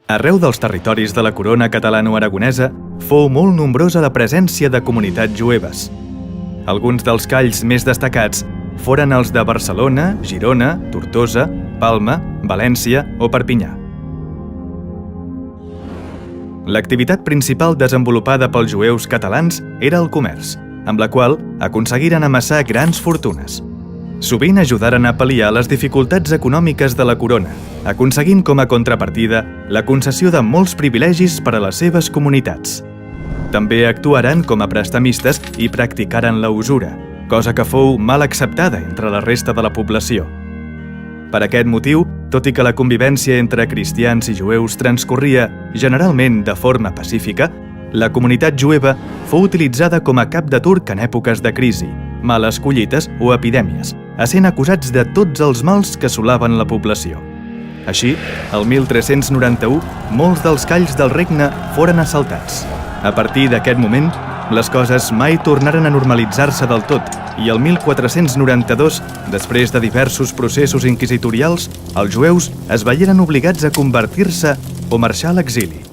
Arreu dels territoris de la corona catalano-aragonesa fou molt nombrosa la presència de comunitats jueves. Alguns dels calls més destacats foren els de Barcelona, Girona, Tortosa, Palma, València o Perpinyà. L'activitat principal desenvolupada pels jueus catalans era el comerç, amb la qual aconseguiren amassar grans fortunes. Sovint ajudaren a pal·liar les dificultats econòmiques de la corona, aconseguint com a contrapartida la concessió de molts privilegis per a les seves comunitats. També actuaren com a prestamistes i practicaren la usura, cosa que fou mal acceptada entre la resta de la població. Per aquest motiu, tot i que la convivència entre cristians i jueus transcorria generalment de forma pacífica, la comunitat jueva fou utilitzada com a cap de turc en èpoques de crisi, males collites o epidèmies, essent acusats de tots els mals que assolaven la població. Així, el 1391, molts dels calls del regne foren assaltats. A partir d'aquest moment, les coses mai tornaren a normalitzar-se del tot i el 1492, després de diversos processos inquisitorials, els jueus es veieren obligats a convertir-se o marxar a l'exili.